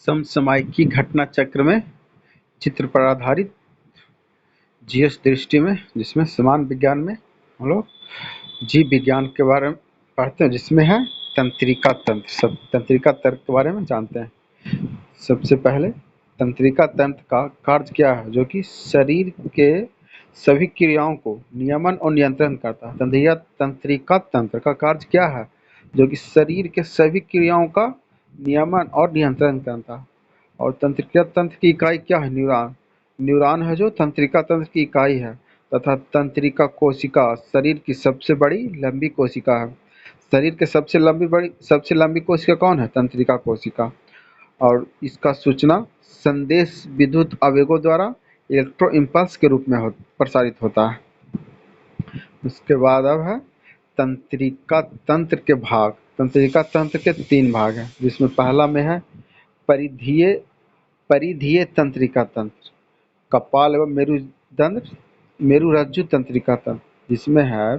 समसामयिकी घटना चक्र में चित्र पर आधारित जीएस दृष्टि में, जिसमें समान विज्ञान में हम लोग जीव विज्ञान के बारे में पढ़ते हैं, जिसमें है तंत्रिका तंत्र। सब तंत्रिका तंत्र के बारे में जानते हैं। सबसे पहले तंत्रिका तंत्र का कार्य क्या है, जो कि शरीर के सभी क्रियाओं को नियमन और नियंत्रण करता है। तंत्रिका तंत्र का कार्य क्या है, जो कि शरीर के सभी क्रियाओं का नियमन और नियंत्रण करता है। और तंत्रिका तंत्र की इकाई क्या है? न्यूरॉन। न्यूरॉन है जो तंत्रिका तंत्र की इकाई है, तथा तंत्रिका कोशिका शरीर की सबसे बड़ी लंबी कोशिका है। शरीर के सबसे लंबी कोशिका कौन है? तंत्रिका कोशिका। और इसका सूचना संदेश विद्युत आवेगों द्वारा इलेक्ट्रो इम्पल्स के रूप में प्रसारित होता है। उसके बाद अब है तंत्रिका तंत्र के भाग। तंत्रिका तंत्र के 3 भाग हैं, जिसमें पहला में है परिधीय तंत्रिका तंत्र, कपाल एवं मेरुरज्जु तंत्रिका तंत्र, जिसमें है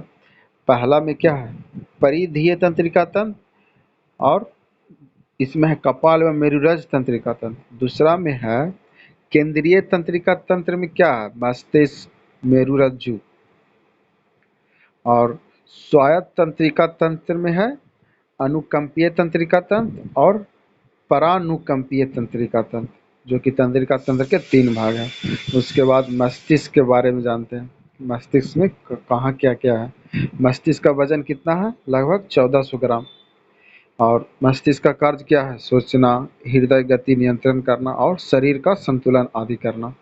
पहला में क्या है? परिधीय तंत्रिका तंत्र, और इसमें है कपाल एवं मेरुरज्जु तंत्रिका तंत्र। दूसरा में है केंद्रीय तंत्रिका तंत्र में क्या है? मस्तिष्क, मेरुरज्जु। और स्वायत्त तंत्रिका तंत्र में है अनुकंपीय तंत्रिका तंत्र और परानुकंपीय तंत्रिका तंत्र, जो कि तंत्रिका तंत्र के 3 भाग हैं। उसके बाद मस्तिष्क के बारे में जानते हैं। मस्तिष्क में कहाँ क्या क्या है? मस्तिष्क का वजन कितना है? लगभग 1400 ग्राम। और मस्तिष्क का कार्य क्या है? सोचना, हृदय गति नियंत्रण करना और शरीर का संतुलन आदि करना।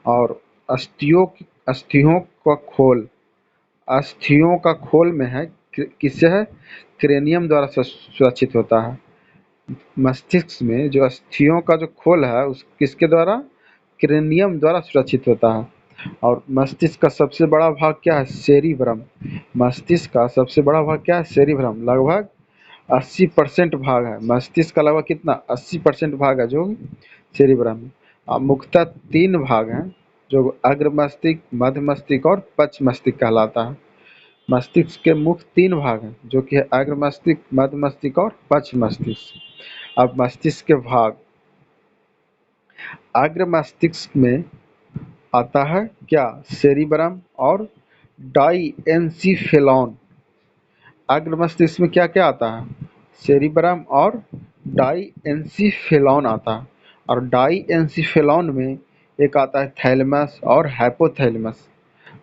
और अस्थियों का खोल, अस्थियों का खोल में है किससे है? क्रेनियम द्वारा सुरक्षित होता है। मस्तिष्क में जो अस्थियों का जो खोल है उस किसके द्वारा? क्रेनियम द्वारा सुरक्षित होता है। और मस्तिष्क का सबसे बड़ा भाग क्या है? सेरिब्रम। मस्तिष्क का सबसे बड़ा भाग क्या है? सेरिब्रम। लगभग 80% भाग है मस्तिष्क का। लगभग कितना? 80% भाग है जो सेरिब्रम में। मुख्यतः 3 भाग हैं, जो अग्र मस्तिष्क, मध्य मस्तिष्क और पश्च मस्तिष्क कहलाता है। मस्तिष्क के मुख्य 3 भाग हैं, जो कि है अग्र मस्तिष्क, मध्य मस्तिष्क और पश्च मस्तिष्क। अब मस्तिष्क के भाग, अग्र मस्तिष्क में आता है क्या? सेरिब्रम और डाइएन्सीफेलॉन। अग्र मस्तिष्क में क्या क्या आता है? सेरिब्रम और डाइएन्सीफेलॉन आता है। और डाइएन्सीफेलॉन में एक आता है थैलेमस और हाइपोथैलेमस।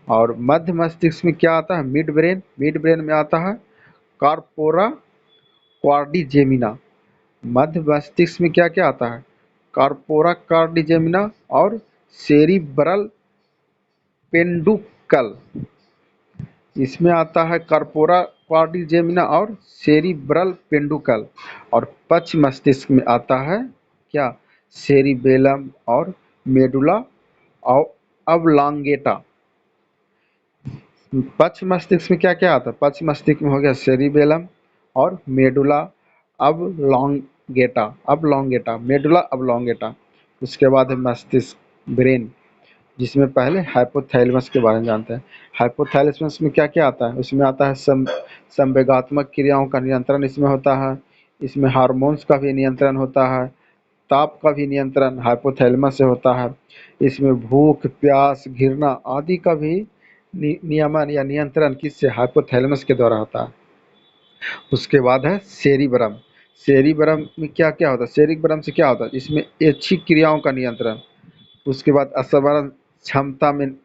और मध्य मस्तिष्क में क्या आता है? Mid brain. मिड ब्रेन में आता है कार्पोरा क्वाड्रिजेमिना। मध्य मस्तिष्क में क्या क्या आता है? कार्पोरा क्वाड्रिजेमिना और सेरिब्रल पेंडुकल। इसमें आता है कार्पोरा क्वाड्रिजेमिना और सेरिब्रल पेंडुकल। और पश्च मस्तिष्क में आता है क्या? सेरिबेलम और मेडुला ऑब्लांगेटा। पश्च मस्तिष्क में क्या क्या आता है? पश्च मस्तिष्क में हो गया सेरिबेलम और मेडुला ऑब्लांगेटा, मेडुला ऑब्लांगेटा। उसके बाद है मस्तिष्क, ब्रेन, जिसमें पहले हाइपोथैलेमस के बारे में जानते हैं। हाइपोथैलेमस में क्या क्या आता है? उसमें आता है संवेगात्मक क्रियाओं का नियंत्रण इसमें होता है। इसमें हार्मोन्स का भी नियंत्रण होता है। ताप का भी नियंत्रण हाइपोथैलेमस से होता है। इसमें भूख, प्यास, घृणा आदि का भी नियमन या नियंत्रण किससे? हाइपोथैलेमस के द्वारा होता है। उसके बाद है सेरिब्रम। सेरिब्रम में क्या क्या होता है? सेरिब्रम से क्या होता है? इसमें ऐच्छिक क्रियाओं का नियंत्रण। उसके बाद स्मरण क्षमता में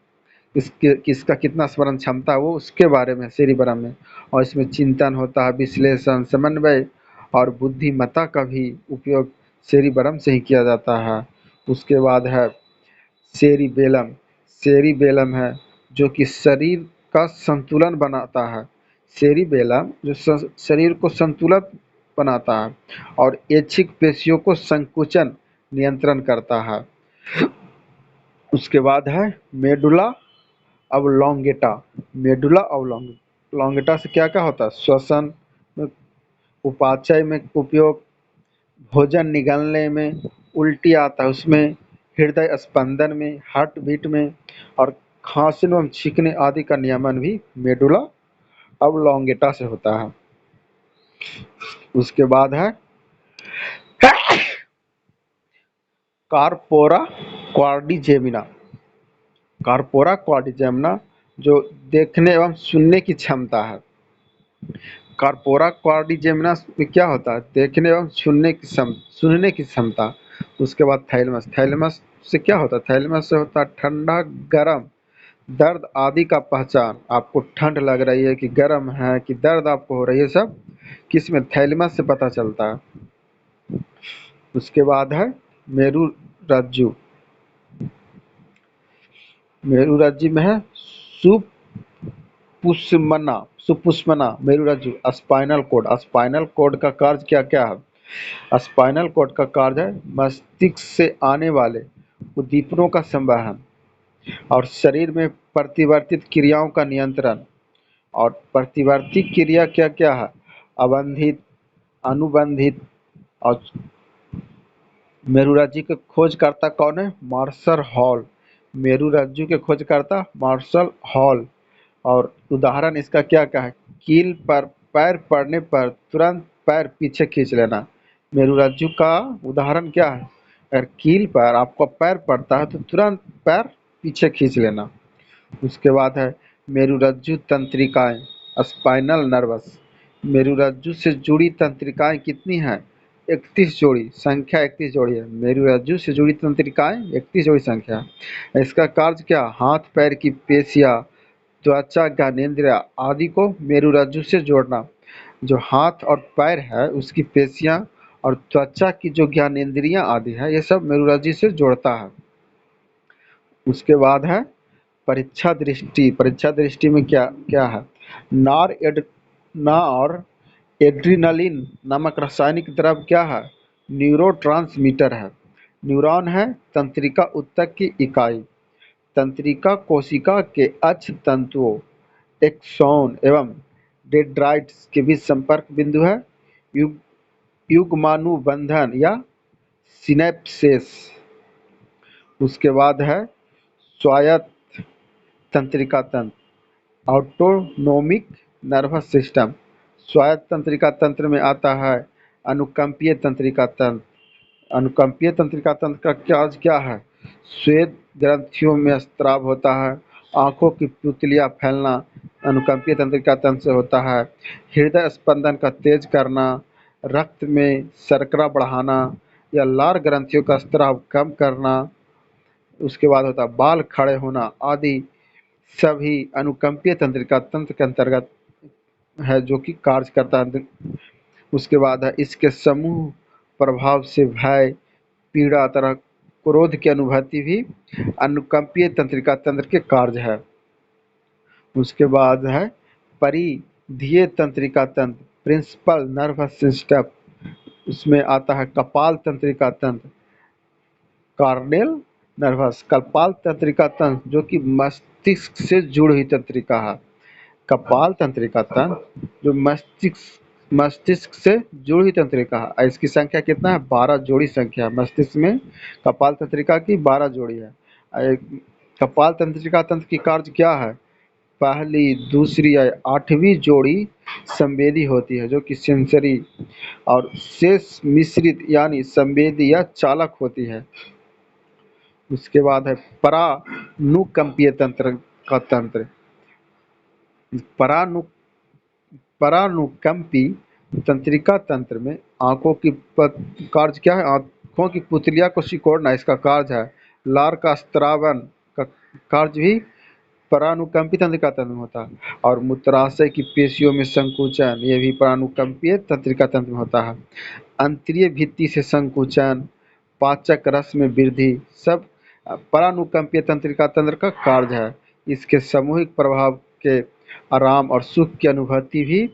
किसका कितना स्मरण क्षमता है वो उसके बारे में सेरिब्रम में। और इसमें चिंतन होता है, विश्लेषण, समन्वय और बुद्धिमत्ता का भी उपयोग सेरिब्रम से ही किया जाता है। उसके बाद है सेरिबेलम। सेरिबेलम है जो कि शरीर का संतुलन बनाता है। सेरिबेलम जो शरीर को संतुलित बनाता है और ऐच्छिक पेशियों को संकुचन नियंत्रण करता है। उसके बाद है मेडुला ऑब्लांगेटा। मेडुला ऑब्लांगेटा से क्या क्या होता है? श्वसन में, उपापचय में उपयोग, भोजन निगलने में, उल्टी आता है उसमें, हृदय स्पंदन में, हार्ट बीट में, और खांसने एवं छींकने आदि का नियमन भी मेडुला ऑब्लांगेटा से होता है। उसके बाद है कार्पोरा क्वाड्रिजेमिना। कार्पोरा क्वाड्रिजेमिना जो देखने एवं सुनने की क्षमता है। कार्पोरा क्वाड्रिजेमिना में क्या होता है? देखने एवं सुनने की क्षमता। उसके बाद थैलेमस। थैलेमस से क्या होता है? थैलेमस से होता है ठंडा, गर्म, दर्द आदि का पहचान। आपको ठंड लग रही है कि गर्म है कि दर्द आपको हो रही है, सब किस में? थैलेमस से पता चलता है। उसके बाद है मेरु रज्जु। मेरु रज्जु में है सुपुष्मना। सुपुष्मना मेरु रज्जु। Spinal cord. स्पाइनल कोड का कार्य क्या क्या है? स्पाइनल कोड का कार्य है मस्तिष्क से आने वाले उद्दीपनों का संवहन और शरीर में प्रतिवर्तित क्रियाओं का नियंत्रण। और प्रतिवर्ती क्रिया क्या क्या है? अबंधित, अनुबंधित। और मेरुरज्जु के खोजकर्ता कौन है? Martial hall. मेरुरज्जु के खोजकर्ता मार्शल हॉल। और उदाहरण इसका क्या क्या है? कील पर पैर पड़ने पर तुरंत पैर पीछे खींच लेना। मेरुरज्जु का उदाहरण क्या है? अगर कील पर आपका पैर पड़ता है तो तुरंत पैर पीछे खींच लेना। उसके बाद है मेरुरज्जु तंत्रिकाएं। Spinal nervous. मेरुरज्जु से जुड़ी तंत्रिकाएं कितनी हैं? 31 जोड़ी। संख्या 31 जोड़ी है। मेरुरज्जु से जुड़ी तंत्रिकाएं 31 जोड़ी संख्या है। इसका कार्य क्या? हाथ पैर की पेशियां, त्वचा, ज्ञानेंद्रिय आदि को मेरुरज्जु से जोड़ना। जो हाथ और पैर है उसकी पेशियां और त्वचा की जो ज्ञानेंद्रियां आदि है ये सब मेरुरज्जु से जोड़ता है। उसके बाद है परीक्षा दृष्टि। परीक्षा दृष्टि में क्या क्या है? नार एड नार एड्रिनलिन नामक रासायनिक द्रव्य क्या है? न्यूरोट्रांसमीटर है। न्यूरॉन है तंत्रिका ऊतक की इकाई। तंत्रिका कोशिका के अक्ष तंतुओं, एक्सॉन एवं डेंड्राइट्स के बीच संपर्क बिंदु है। युग युग्मानुबंधन या सिनेप्सेस। उसके बाद है स्वायत्त तंत्रिका तंत्र, ऑटोनोमिक नर्वस सिस्टम। स्वायत्त तंत्रिका तंत्र में आता है अनुकंपीय तंत्रिका तंत्र। अनुकंपीय तंत्रिका तंत्र का कार्य क्या है? श्वेत ग्रंथियों में स्राव होता है। आंखों की पुतलियां फैलना अनुकंपीय तंत्रिका तंत्र से होता है। हृदय स्पंदन का तेज करना, रक्त में शर्करा बढ़ाना या लार ग्रंथियों का स्राव कम करना। उसके बाद होता है बाल खड़े होना आदि सभी अनुकंपीय तंत्रिका तंत्र के अंतर्गत है जो कि कार्य करता है। उसके बाद है इसके समूह प्रभाव से भय, पीड़ा तरह क्रोध की अनुभूति भी अनुकंपीय तंत्रिका तंत्र के कार्य है। उसके बाद है परिधीय तंत्रिका तंत्र, प्रिंसिपल नर्वस सिस्टम। उसमें आता है कपाल तंत्रिका तंत्र, कार्नेल नर्वस। कपाल तंत्रिका तंत्र जो कि मस्तिष्क से जुड़ी हुई तंत्रिका है। कपाल तंत्रिका तंत्र जो मस्तिष्क से जुड़ी हुई तंत्रिका है। इसकी संख्या कितना है? 12 जोड़ी संख्या है। मस्तिष्क में कपाल तंत्रिका की 12 जोड़ी है। कपाल तंत्रिका तंत्र की कार्य क्या है? पहली, दूसरी या 8वीं जोड़ी संवेदी होती है जो कि सेंसरी और शेष मिश्रित यानी संवेदी या चालक होती है। उसके बाद है परानुकंपीय तंत्र का तंत्र। परानु परानुकंपी तंत्रिका तंत्र में आंखों की कार्य क्या है? आंखों की पुतलिया को सिकोड़ना इसका कार्य है। लार का स्त्रावन का कार्य भी परानुकंपी तंत्रिका तंत्र में होता है। और मूत्राशय की पेशियों में संकुचन ये भी परानुकंपीय तंत्रिका तंत्र में होता है। अंतरीय भित्ति से संकुचन, पाचक रस में वृद्धि सब परानुकंपीय तंत्रिका तंत्र का कार्य है। इसके सामूहिक प्रभाव के आराम और सुख की अनुभूति भी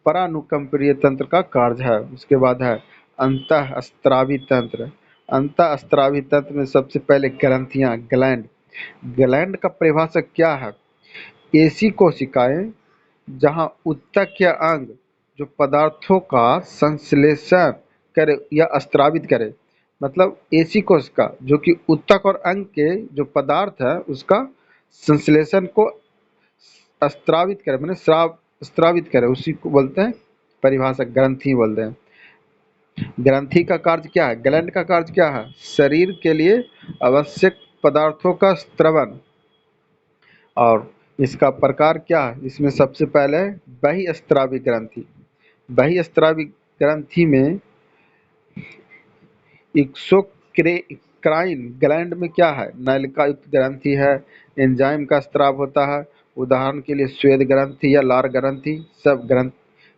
परानुकंपीय तंत्र का कार्य है। उसके बाद है अंतःस्रावी तंत्र। अंतःस्रावी तंत्र में सबसे पहले ग्रंथियां, ग्लैंड। ग्लैंड का परिभाषक क्या है? ऐसी कोशिकाएं जहां ऊतक या अंग जो पदार्थों का संश्लेषण करे या स्रावित करे। मतलब ऐसी कोशिका जो कि ऊतक और अंग के जो पदार्थ है उसका संश्लेषण को स्रावित करे, मैंने स्रावित करे, उसी को बोलते हैं परिभाषक, ग्रंथि बोलते हैं। ग्रंथि का कार्य क्या है? ग्लैंड का कार्य क्या है? शरीर के लिए आवश्यक पदार्थों का स्त्रवण। और इसका प्रकार क्या है? इसमें सबसे पहले बहिःस्रावी ग्रंथि। बहिःस्रावी ग्रंथि में एक्सोक्राइन ग्लैंड में क्या है? नलिका युक्त ग्रंथि है, एंजाइम का स्त्राव होता है। उदाहरण के लिए श्वेत ग्रंथि या लार ग्रंथि सब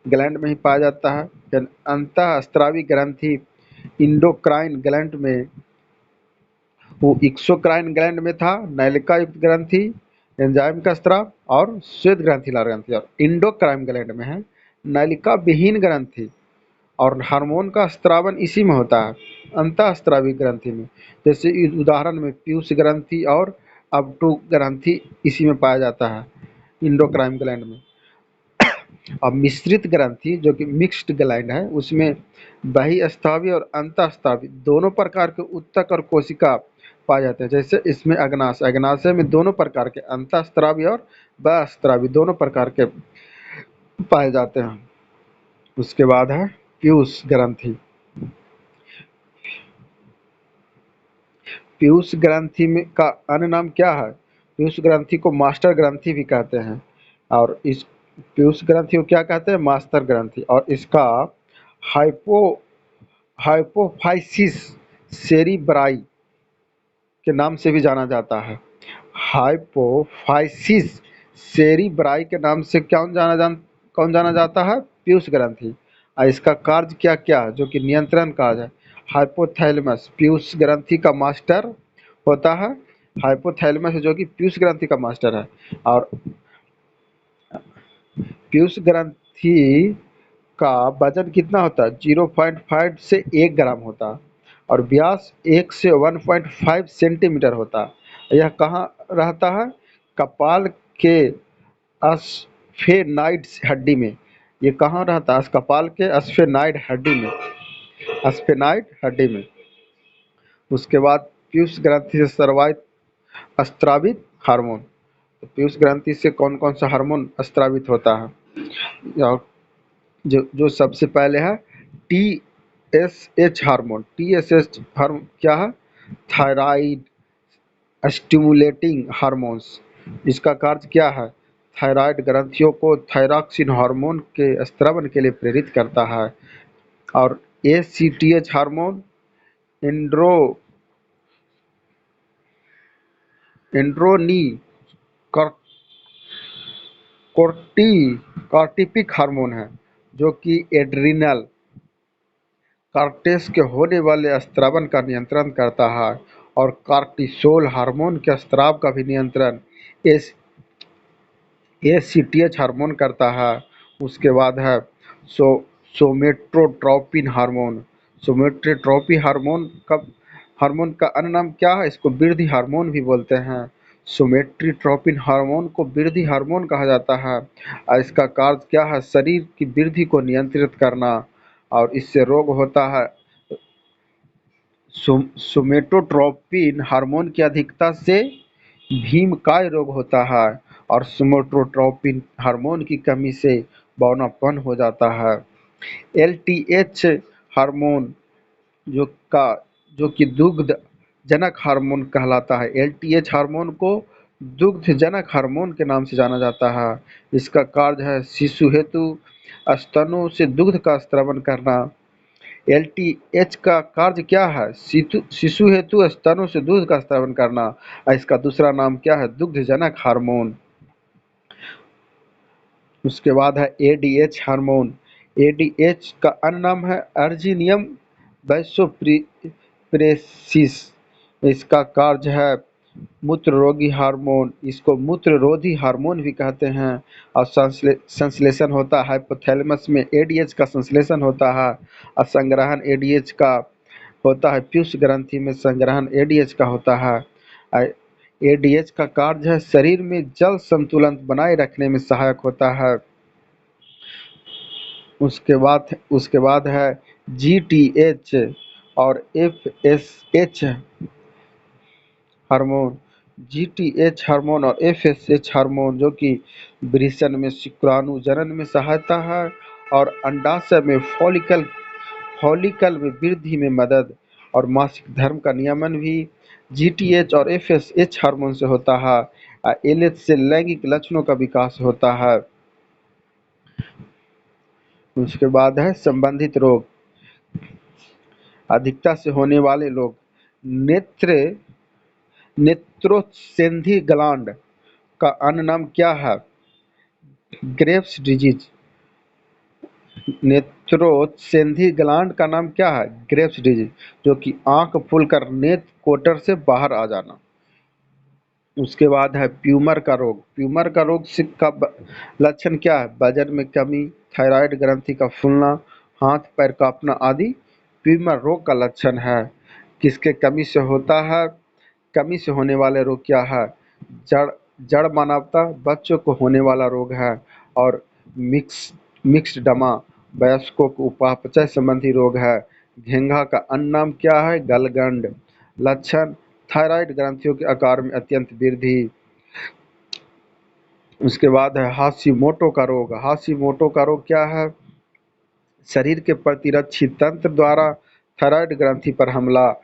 ग्लैंड में ही पाया जाता है। फिर अंतःस्रावी ग्रंथि इंडोक्राइन ग्लैंड में, वो एक्सोक्राइन ग्लैंड में था, नलिका युक्त ग्रंथि, एंजाइम का स्त्राव और श्वेत ग्रंथि लार ग्रंथि। और इंडोक्राइन ग्लैंड में है नलिका विहीन ग्रंथि और हार्मोन का स्त्रावन इसी में होता है, अंतःस्रावी ग्रंथि में। जैसे इस उदाहरण में पीयूष ग्रंथि और अबटू ग्रंथि इसी में पाया जाता है, इंडोक्राइन ग्लैंड में। अब मिश्रित ग्रंथि जो कि मिक्स्ड ग्लैंड है, उसमें बहिःस्रावी और अंतःस्रावी दोनों प्रकार के उत्तक और कोशिका पाए जाते हैं। जैसे इसमें अग्नाशय, अग्नाशय में दोनों प्रकार के अंतःस्रावी और बहिःस्रावी दोनों प्रकार के पाए जाते हैं। उसके बाद है पीयूष ग्रंथि। पीयूष ग्रंथि में का अन्य नाम क्या है? पीयूष ग्रंथि को मास्टर ग्रंथि भी कहते हैं। और इस पीयूष ग्रंथि को क्या कहते हैं? मास्टर ग्रंथि। और इसका हाइपो हाइपोफाइसिस सेरिब्राई के नाम से भी जाना जाता है। हाइपोफाइसिस सेरिब्राई के नाम से कौन जाना जाता है? पीयूष ग्रंथि। और इसका कार्य क्या क्या है? जो कि नियंत्रण कार्य है। हाइपोथैलेमस पीयूष ग्रंथि का मास्टर होता है। हाइपोथैलेमस जो कि पीयूष ग्रंथि का मास्टर है। और पीयूष ग्रंथि का वजन कितना होता है? 0.5 से 1 ग्राम होता है और व्यास 1 से 1.5 सेंटीमीटर होता है। यह कहाँ रहता है? कपाल के अस्फेनाइड हड्डी में। ये कहाँ रहता है? कपाल के अस्फेनाइड हड्डी में, अस्फेनाइड हड्डी में। उसके बाद पीयूष ग्रंथि से स्रावित हार्मोन। तो पीयूष ग्रंथि से कौन कौन सा हार्मोन स्रावित होता है? या जो जो सबसे पहले है T S H hormone. T S H hormone क्या है? Thyroid stimulating hormones. इसका कार्य क्या है? थायराइड ग्रंथियों को थायरॉक्सिन हार्मोन के स्रावन के लिए प्रेरित करता है। और A C T H hormone एंड्रो एंड्रोनी कॉर्टिपिक हार्मोन है, जो कि एड्रिनल कार्टेस के होने वाले स्रावन का नियंत्रण करता है। और कार्टिसोल हार्मोन के स्राव का भी नियंत्रण एस एसीटीएच हार्मोन करता है। उसके बाद है सो सोमेटोट्रोपिन हार्मोन। सोमेटोट्रोपिन हार्मोन का अन्य नाम क्या है? इसको वृद्धि हार्मोन भी बोलते हैं। सोमेट्रोपिन हार्मोन को वृद्धि हार्मोन कहा जाता है और इसका कार्य क्या है? शरीर की वृद्धि को नियंत्रित करना। और इससे रोग होता है, सोमेटोट्रोपिन हार्मोन की अधिकता से भीमकाय रोग होता है और सोमेटोट्रोपिन हार्मोन की कमी से बौनापन हो जाता है। एलटीएच हार्मोन जो का जो कि दुग्ध जनक हार्मोन कहलाता है। एलटीएच हार्मोन को दुग्ध जनक हार्मोन के नाम से जाना जाता है। इसका कार्य है शिशु हेतु स्तनों से दुग्ध का स्रावन करना। एलटीएच का कार्य क्या है? शिशु हेतु स्तनों से दूध का स्रावन करना। इसका दूसरा नाम क्या है? दुग्धजनक हार्मोन। उसके बाद है एडीएच हार्मोन। एडीएच का अन्य नाम है अर्जिनियम वैसोप्रेसिस। इसका कार्य है मूत्र रोगी हार्मोन। इसको मूत्र रोधी हार्मोन भी कहते हैं। और संश्लेषण होता है हाइपोथैलेमस में, एडीएच का संश्लेषण होता है। और संग्रहण एडीएच का होता है, पीयूष ग्रंथि में संग्रहण एडीएच का होता है। एडीएच का कार्य है शरीर में जल संतुलन बनाए रखने में सहायक होता है। उसके बाद है जीटीएच और एफएसएच हार्मोन। जीटीएच हार्मोन और एफएसएच हार्मोन जो कि वृषण में शुक्राणु जनन में सहायता है और अंडाशय में फॉलिकल फॉलिकल में वृद्धि में मदद और मासिक धर्म का नियमन भी जीटीएच और एफएसएच हार्मोन से होता है। एलएच से लैंगिक लक्षणों का विकास होता है। उसके बाद है संबंधित रोग। अधिकता से होने वाले लोग नेत्र नेत्रोत्सेंधी ग्लैंड का अन्य नाम क्या है? Graves disease. नेत्रोत्सेंधी ग्लैंड का नाम क्या है? ग्रेव्स डिजीज, जो कि आंख फूलकर नेत्र कोटर से बाहर आ जाना। उसके बाद है प्यूमर का रोग। प्यूमर का रोग का लक्षण क्या है? वजन में कमी, थायराइड ग्रंथि का फूलना, हाथ पैर कांपना आदि प्यूमर रोग का लक्षण है। किसके कमी से होता है? कमी से होने वाले रोग क्या है? जड़ जड़ मानवता बच्चों को होने वाला रोग है। और मिक्स्ड डमा वयस्कों को उपापचय संबंधी रोग है। घेंघा का अन्य नाम क्या है? गलगंड। लक्षण थायराइड ग्रंथियों के आकार में अत्यंत वृद्धि। उसके बाद है हाशिमोटो का रोग। हाशिमोटो का रोग क्या है? शरीर के प्रतिरक्षी तंत्र द्वारा थायराइड ग्रंथि पर हमला।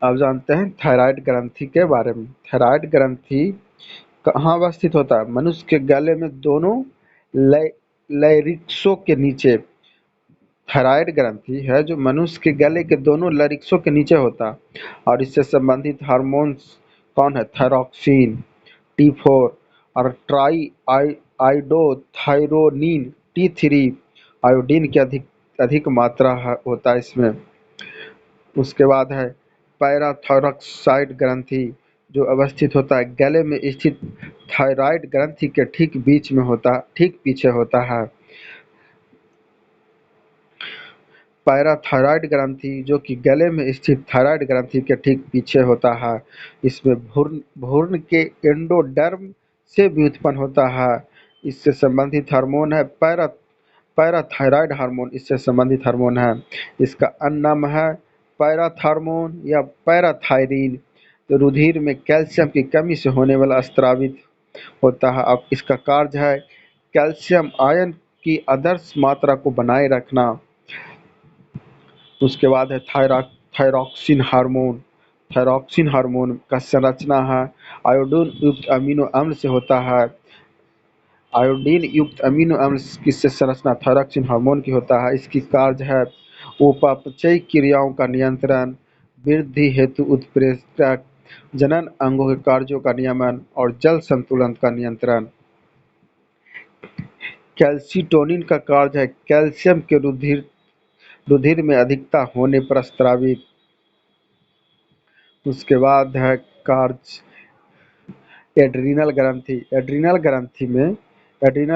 अब जानते हैं थायराइड ग्रंथि के बारे में। थायराइड ग्रंथि कहाँ अवस्थित होता है? मनुष्य के गले में दोनों लैरिक्सों के नीचे। थायराइड ग्रंथि है जो मनुष्य के गले के दोनों लैरिक्सों के नीचे होता है। और इससे संबंधित हार्मोन्स कौन है? थायरॉक्सिन, T4 और ट्राई आइडोथायरोनिन T3। आयोडीन की अधिक अधिक मात्रा होता है इसमें। उसके बाद है पैराथायरॉक्साइड ग्रंथि, जो अवस्थित होता है गले में स्थित थायराइड ग्रंथि के ठीक पीछे होता है। पैराथायरॉइड ग्रंथि जो कि गले में स्थित थायराइड ग्रंथि के ठीक पीछे होता है। इसमें भ्रूण के एंडोडर्म से भी उत्पन्न होता है। इससे संबंधित हार्मोन है पैराथायरॉइड हार्मोन। इससे संबंधित हार्मोन है। इसका अन्य नाम है पैराथार्मोन या पैराथायरीन। तो रुधिर में कैल्शियम की कमी से होने वाला स्रावित होता है। अब इसका कार्य है कैल्शियम आयन की आदर्श मात्रा को बनाए रखना। उसके बाद है थायरॉक्सिन हार्मोन। थायरॉक्सिन हार्मोन का संरचना है आयोडीन युक्त अमीनो अम्ल से होता है। आयोडीन युक्त अमीनो अम्ल की संरचना थायरॉक्सिन हार्मोन की होता है। इसकी कार्य है उपापचयी क्रियाओं का नियंत्रण, वृद्धि हेतु उत्प्रेरक, जनन अंगों के कार्यों का नियमन और जल संतुलन का नियंत्रण। कैल्सिटोनिन का कार्य है कैल्शियम के रुधिर में अधिकता होने पर स्रावित। उसके बाद है कार्य एड्रीनल ग्रंथि। एड्रीनल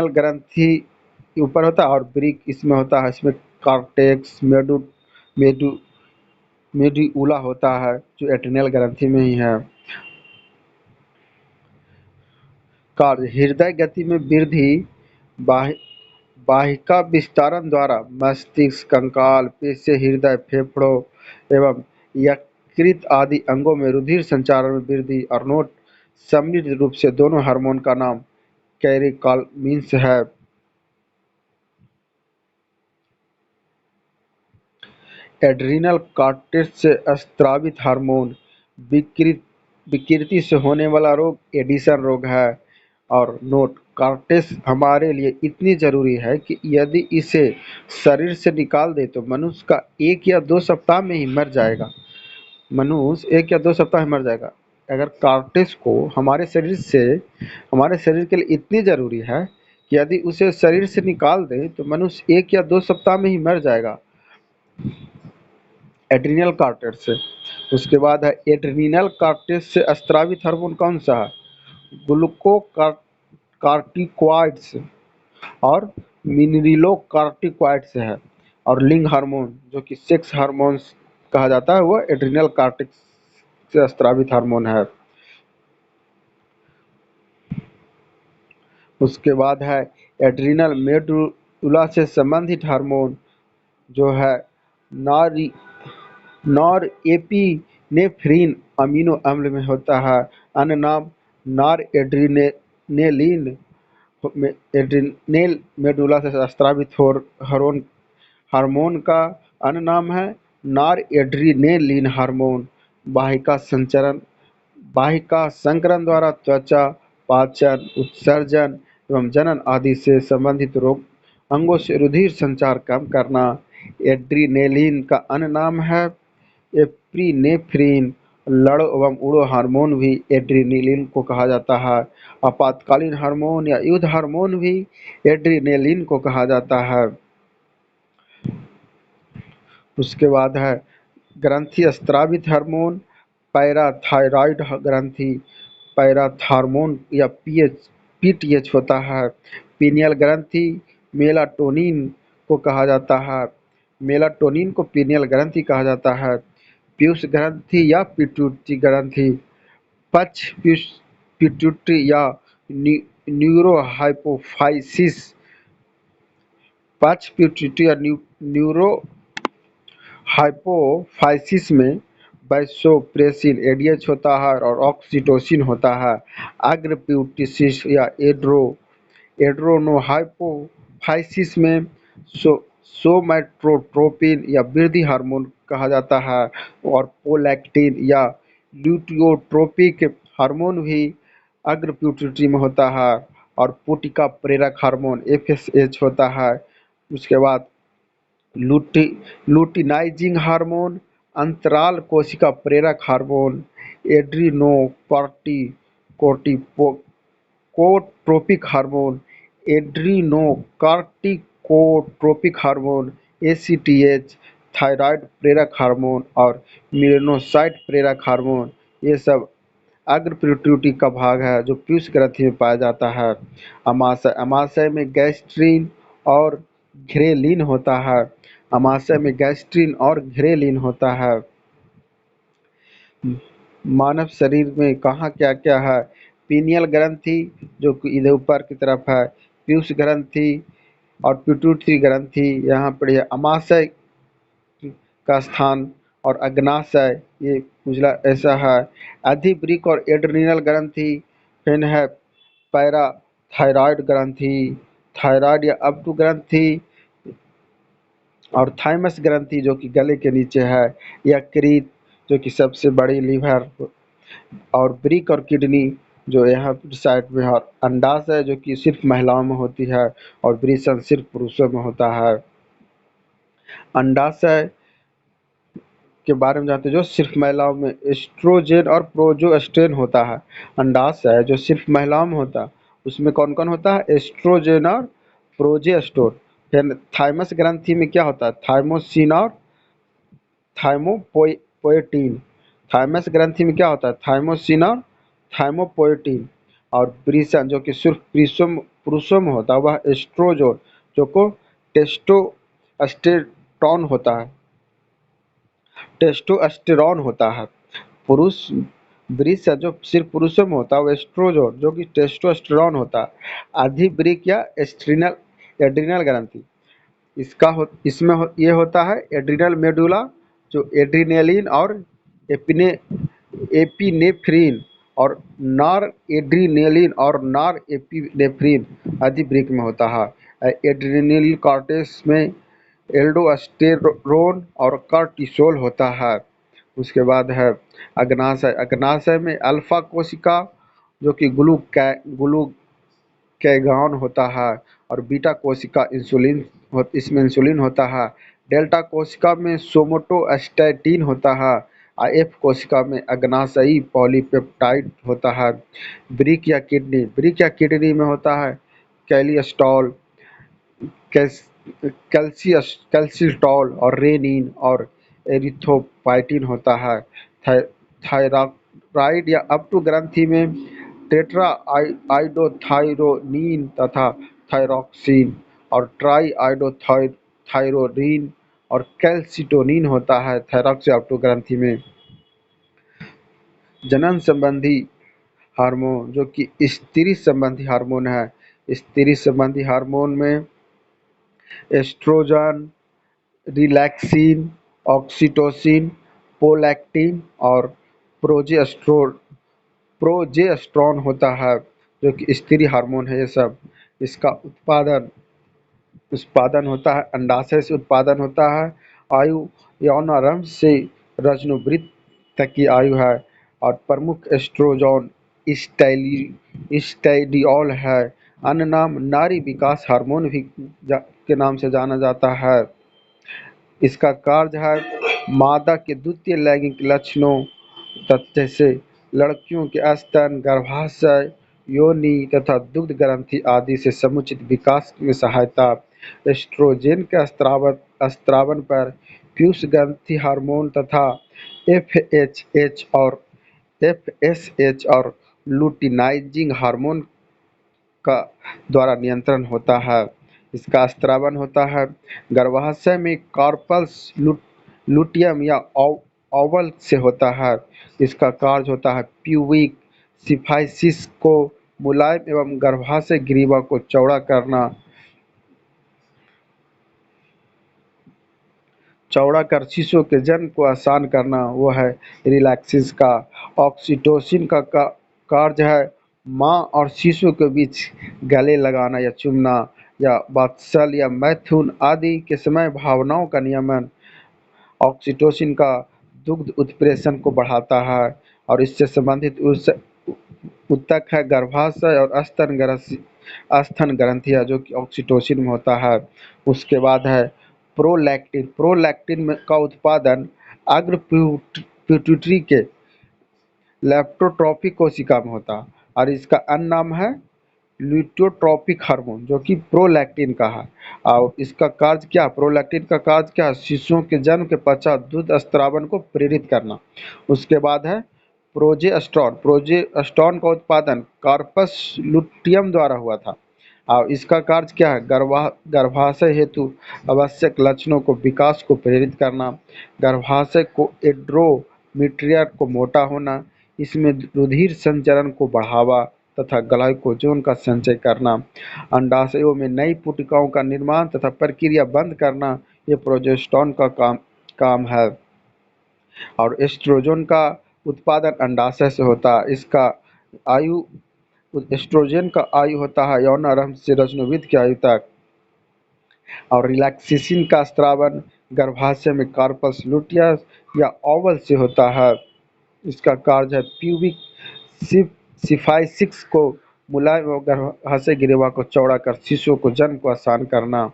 ग्रंथि ऊपर होता है और ब्रिक इसमें होता है। इसमें कार्टेक्स मेडु मेड्यूला होता है जो एड्रीनल ग्रंथि में ही है। कार्य हृदय गति में वृद्धि, वाहिका विस्तारण द्वारा मस्तिष्क, कंकाल, पेशियाँ, हृदय, फेफड़ों एवं यकृत आदि अंगों में रुधिर संचारण में वृद्धि। और नोट सम्मिलित रूप से दोनों हार्मोन का नाम कैटेकोलामिन्स है। एड्रीनल कॉर्टेक्स से स्रावित हार्मोन विकृति से होने वाला रोग एडिशन रोग है। और नोट कॉर्टेक्स हमारे लिए इतनी जरूरी है कि यदि इसे शरीर से निकाल दे तो मनुष्य का 1 या 2 सप्ताह में ही मर जाएगा। मनुष्य 1 या 2 सप्ताह में मर जाएगा। अगर कॉर्टेक्स को हमारे शरीर के लिए इतनी जरूरी है कि यदि उसे शरीर से निकाल दें तो मनुष्य 1 या 2 सप्ताह में ही मर जाएगा एड्रीनल कॉर्टेक्स से। उसके बाद है एड्रीनल कॉर्टेक्स से स्रावित हार्मोन कौन सा है? ग्लूकोकार्टिकॉइड्स और मिनरलोकार्टिकॉइड्स है। और लिंग हार्मोन जो कि सेक्स हार्मोन्स कहा जाता है वह एड्रीनल कॉर्टेक्स से स्रावित हार्मोन है। उसके बाद है एड्रीनल मेडुला से संबंधित हार्मोन जो है नॉर नॉरएपिनेफ्रिन अमीनो अम्ल में होता है। अन्य नाम नॉरएड्रेनालिन एड्रिनल मेडुला से स्रावित हार्मोन हार्मोन का अन्य नाम है नॉरएड्रेनालिन हार्मोन। वाहिका संचरण वाहिका संकरण द्वारा त्वचा, पाचन, उत्सर्जन एवं जनन आदि से संबंधित रोग अंगों से रुधिर संचार कम करना। एड्रीनेलिन का अन्य नाम है एप्रिनेफ्रिन। लड़ो एवं उड़ो हार्मोन भी एड्रीनेलिन को कहा जाता है। आपातकालीन हार्मोन या युद्ध हार्मोन भी एड्रीनेलिन को कहा जाता है। उसके बाद है ग्रंथि स्त्रावित हार्मोन, पैराथायरॉइड ग्रंथि, पैराथार्मोन या पीटीएच होता है। पीनियल ग्रंथि मेलाटोनिन को कहा जाता है। मेलाटोनिन को पीनियल ग्रंथि कहा जाता है। पीयूष ग्रंथि या पिट्यूटरी ग्रंथि, पक्ष पिट्यूटरी या न्यूरोहाइपोफाइसिस, पक्ष पिट्यूटरी या न्यूरोहाइपोफाइसिस में वैसोप्रेसिन एडीएच होता है और ऑक्सीटोसिन होता है। अग्र पिट्यूटरी या एड्रेनोहाइपोफाइसिस में सोमैटोट्रोपिन या वृद्धि हार्मोन कहा जाता है और प्रोलैक्टिन या ल्यूटियोट्रोपिक हार्मोन भी अग्र पिट्यूटरी में होता है और पुटिका प्रेरक हार्मोन एफएसएच होता है। उसके बाद लुटिनाइजिंग हार्मोन, अंतराल कोशिका प्रेरक hormone, adrenocorticotropic hormone, adrenocorticotropic hormone ACTH, thyroid प्रेरक हार्मोन और मेलानोसाइट प्रेरक हार्मोन, ये सब अग्र पिट्यूटरी का भाग है जो पीयूष ग्रंथि में पाया जाता है। अमाशय में गैस्ट्रिन और घ्रेलिन होता है। अमाशय में गैस्ट्रिन और घ्रेलिन होता है। मानव शरीर में कहाँ क्या क्या है? पीनियल ग्रंथि जो कि इधर ऊपर की तरफ है, पीयूष ग्रंथि और पिट्यूटरी ग्रंथि यहाँ पर है। अमाशय का स्थान और अग्नाशय ये उजला ऐसा है। अधिवृक्क और एड्रिनल ग्रंथि, फिर है पैराथायरॉइड ग्रंथि, थायराइड या अब्दु ग्रंथि और थाइमस ग्रंथि जो कि गले के नीचे है। यकृत जो कि सबसे बड़ी लीवर और वृक्क और किडनी जो यहाँ साइड में है। और अंडाशय जो कि सिर्फ महिलाओं में होती है और वृषण सिर्फ पुरुषों में होता है। अंडाशय के बारे में जानते हैं जो सिर्फ महिलाओं में एस्ट्रोजेन और प्रोजेस्टेरोन होता है। अंडाशय जो सिर्फ महिलाओं में होता है उसमें कौन कौन होता है? एस्ट्रोजेन और प्रोजेस्टेरोन। फिर थाइमस ग्रंथि में क्या होता है? थाइमोसिन और थाइमोपोएटिन। थाइमस ग्रंथि में क्या होता है? थाइमोसिन और थाइमोपोएटिन। और वृषण जो कि सिर्फ पुरुषों में होता है वह एस्ट्रोजोन जो को टेस्टोस्टेरोन होता है, टेस्टोस्टेरोन होता है। पुरुष वृषण जो सिर्फ पुरुषों में होता है वो एस्ट्रोजोन जो कि टेस्टोस्टेरोन होता है। अधिवृक्क या एड्रिनल ग्रंथि ये होता है एड्रिनल मेडुला जो एड्रिनेलिन और एपिनेफ्रिन और नॉर एड्रिनेलिन और नॉर एपिनेफ्रिन अधिवृक्क में होता है। एड्रिनल कॉर्टेक्स में एल्डोस्टेरोन और कार्टिसोल होता है। उसके बाद है अग्नाशय। अग्नाशय में अल्फा कोशिका जो कि ग्लूकैगॉन होता है और बीटा कोशिका इसमें इंसुलिन होता है। डेल्टा कोशिका में सोमेटोस्टैटिन होता है और एफ कोशिका में अग्नाशयी पॉलीपेप्टाइड होता है। वृक्क या किडनी में होता है कैलियस्टॉल, कैल्सिटॉल और रेनिन और एरिथ्रोपाइटिन होता है। थायराइड या अप्टू ग्रंथि में टेट्रा आइडोथायरोनिन तथा थायरोक्सिन और ट्राई आइडोथायरोनिन और कैल्सिटोनिन होता है थायरॉक्स या अप्टू ग्रंथि में। जनन संबंधी हार्मोन जो कि स्त्री संबंधी हार्मोन है। स्त्री संबंधी हार्मोन में एस्ट्रोजन, रिलैक्सिन, ऑक्सीटोसिन, प्रोलैक्टिन और प्रोजेस्टेरोन होता है जो कि स्त्री हार्मोन है ये सब। इसका उत्पादन उत्पादन होता है, अंडाशय से उत्पादन होता है। आयु यौनारंभ से रजोनिवृत्ति तक की आयु है और प्रमुख एस्ट्रोजन स्टेडियोल है। अन्य नाम नारी विकास हार्मोन भी के नाम से जाना जाता है। इसका कार्य है मादा के द्वितीय लैंगिक लक्षणों जैसे लड़कियों के स्तन, गर्भाशय, योनि तथा दुग्ध ग्रंथि आदि से समुचित विकास में सहायता। एस्ट्रोजेन के स्त्रावन पर पीयूष ग्रंथि हार्मोन तथा एफएसएच और एफएसएच और लुटिनाइजिंग हार्मोन का द्वारा नियंत्रण होता है। इसका स्त्रावन होता है गर्भाशय में कार्पल्स लुटियम या ओवल से होता है। इसका कार्य होता है प्यूबिक सिफाइसिस को मुलायम एवं गर्भाशय ग्रीवा को चौड़ा करना, चौड़ा कर शिशु के जन्म को आसान करना, वो है रिलैक्सिस का। ऑक्सीटोसिन का कार्य है माँ और शिशु के बीच गले लगाना या चूमना या वात्सल्य या मैथुन आदि के समय भावनाओं का नियमन। ऑक्सीटोसिन का दुग्ध उत्प्रेषण को बढ़ाता है और इससे संबंधित उत्तक है गर्भाशय और स्तन ग्रंथियाँ जो कि ऑक्सीटोसिन में होता है। उसके बाद है प्रोलैक्टिन। प्रोलैक्टिन में का उत्पादन अग्र पिट्यूटरी के लेप्टोट्रोपिक कोशिका में होता है और इसका अन्य नाम है ल्यूटोट्रोपिक हार्मोन जो कि प्रोलैक्टिन का है। और इसका कार्य क्या, प्रोलैक्टिन का कार्य क्या है, शिशुओं के जन्म के पश्चात दूध स्त्रावन को प्रेरित करना। उसके बाद है प्रोजेस्टेरॉन। प्रोजेस्टेरॉन का उत्पादन कार्पस लुटियम द्वारा हुआ था और इसका कार्य क्या है, गर्भाशय हेतु आवश्यक लक्षणों को विकास को प्रेरित करना, गर्भाशय को एंडोमेट्रियम को मोटा होना, इसमें रुधिर संचरण को बढ़ावा तथा ग्लाइकोजन का संचय करना, अंडाशयों में नई पुटिकाओं का निर्माण तथा प्रक्रिया बंद करना, ये प्रोजेस्टेरॉन का काम है। और एस्ट्रोजन का उत्पादन अंडाशय से होता है। इसका आयु एस्ट्रोजन का आयु होता है यौनारंभ से रजोनिवृत्ति की आयु तक। और रिलैक्सेशन का स्त्रावन गर्भाशय में कार्पस लुटियम या ओवल से होता है। इसका कार्य है प्यूबिक सिफाइसिस को मुलायम और गर्भाशय ग्रीवा को चौड़ा कर शिशु को जन्म को आसान करना।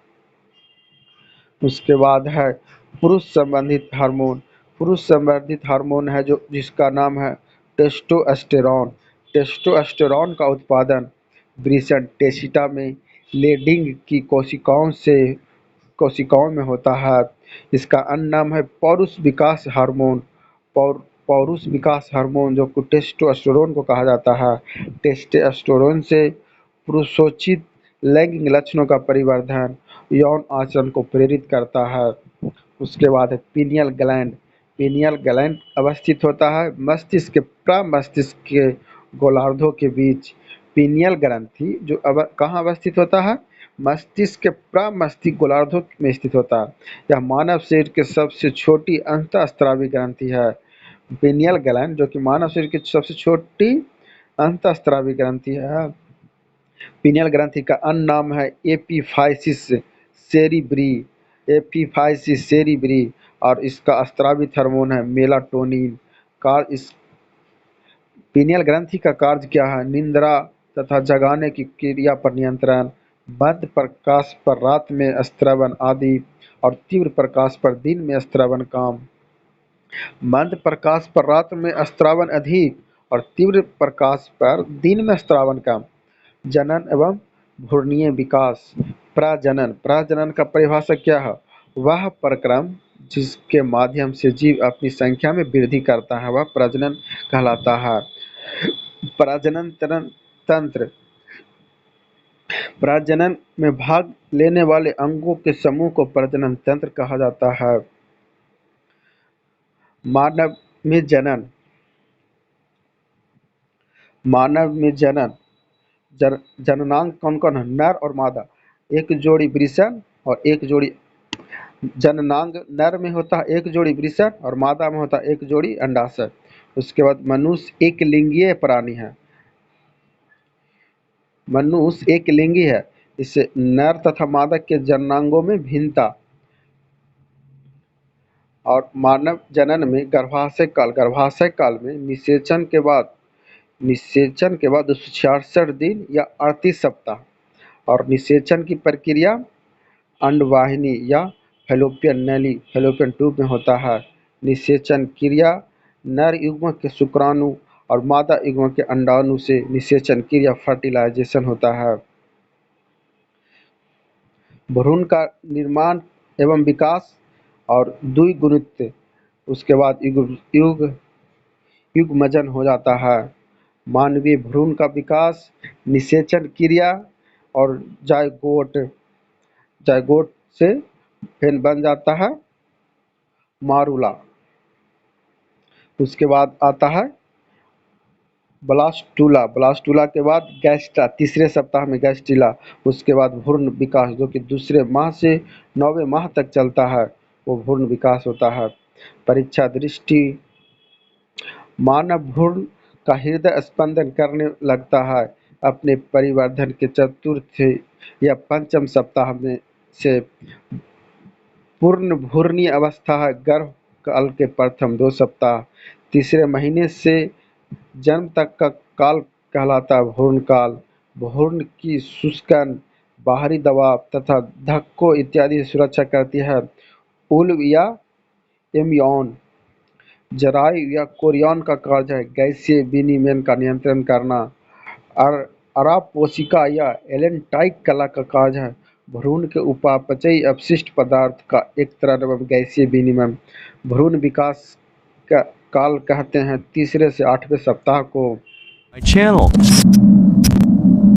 उसके बाद है पुरुष संबंधित हार्मोन। पुरुष संबंधित हार्मोन है जो जिसका नाम है टेस्टोस्टेरोन। टेस्टोस्टेरोन का उत्पादन वृषण टेस्टिटा में लेडिंग की कोशिकाओं में होता है। इसका अन्य नाम है पौरुष विकास हार्मोन। पौरुष विकास हार्मोन जो कि टेस्टोस्टेरोन को कहा जाता है। टेस्टोस्टेरोन से पुरुषोचित लैंगिक लक्षणों का परिवर्धन यौन आचरण को प्रेरित करता है। उसके बाद है पीनियल ग्लैंड। पीनियल ग्लैंड अवस्थित होता है मस्तिष्क के प्रमस्तिष्क के गोलार्धों के बीच। पीनियल ग्रंथि जो कहाँ अवस्थित होता है, मस्तिष्क के प्रमस्तिष्क गोलार्धों में स्थित होता है। यह मानव शरीर के सबसे छोटी अंतःस्रावी ग्रंथि है। पीनियल ग्लैंड जो कि मानव शरीर की सबसे छोटी अंतःस्रावी ग्रंथि है। पीनियल ग्रंथि का अन्य नाम है एपिफाइसिस सेरिब्री। एपिफाइसिस सेरिब्री और इसका स्रावित हार्मोन है मेलाटोनिन। कार्य इस पीनियल ग्रंथि का कार्य क्या है, निंद्रा तथा जगाने की क्रिया पर नियंत्रण, मध्य प्रकाश पर रात में स्त्रवन आदि और तीव्र प्रकाश पर दिन में स्त्रवन काम। मध्य प्रकाश पर रात में स्त्रावन अधिक और तीव्र प्रकाश पर दिन में स्त्रावन कम। जनन एवं भ्रूणीय विकास। प्रजनन। प्रजनन का परिभाषा क्या है, वह प्रक्रम जिसके माध्यम से जीव अपनी संख्या में वृद्धि करता है वह प्रजनन कहलाता है। प्रजनन तंत्र। प्रजनन में भाग लेने वाले अंगों के समूह को प्रजनन तंत्र कहा जाता है। मानव में जनन। मानव में जननांग कौन कौन है, नर और मादा, एक जोड़ी वृषण और एक जोड़ी। जननांग नर में होता है एक जोड़ी वृषण और मादा में होता है एक जोड़ी अंडाशय। उसके बाद मनुष्य एक लिंगीय प्राणी है। मनुष्य एक लिंगी है, इससे नर तथा मादा के जननांगों में भिन्नता। और मानव जनन में गर्भाशय काल में निषेचन के बाद 266 दिन या 38 सप्ताह। और निषेचन की प्रक्रिया अंडवाहिनी या फैलोपियन ट्यूब में होता है। निषेचन क्रिया नर युग्म के शुक्राणु और मादा युग्म के अंडाणु से निषेचन क्रिया फर्टिलाइजेशन होता है। भ्रूण का निर्माण एवं विकास और द्विगुणित, उसके बाद युग्मजन हो जाता है। मानवीय भ्रूण का विकास निषेचन क्रिया और जायगोट से फिर बन जाता है मारूला। उसके बाद आता है ब्लास्टूला के बाद गैस्ट्रा, तीसरे सप्ताह में गैस्ट्रिला। उसके बाद भ्रूण विकास जो कि दूसरे माह से 9वें माह तक चलता है, वो भ्रूण विकास होता है। परीक्षा दृष्टि, मानव भ्रूण का हृदय स्पंदन करने लगता है अपने परिवर्धन के चतुर्थ या पंचम सप्ताह में से। पूर्ण भ्रूणीय अवस्था है गर्भ काल के प्रथम 2 सप्ताह। तीसरे महीने से जन्म तक का काल कहलाता है भ्रूण काल। भ्रूण की शुष्कन, बाहरी दबाव तथा धक्कों इत्यादि से सुरक्षा करती है। उल्व या एम्ब्रियन, जरायु या कोरियन का कार्य है गैसीय विनिमय का नियंत्रण करना। अरापोसिका या एलेंटाइक कला का कार्य है भ्रूण के उपापचयी अपशिष्ट पदार्थ का एक तरल एवं गैसीय विनिमय। भ्रूण विकास का काल कहते हैं तीसरे से 8वें सप्ताह को। My channel.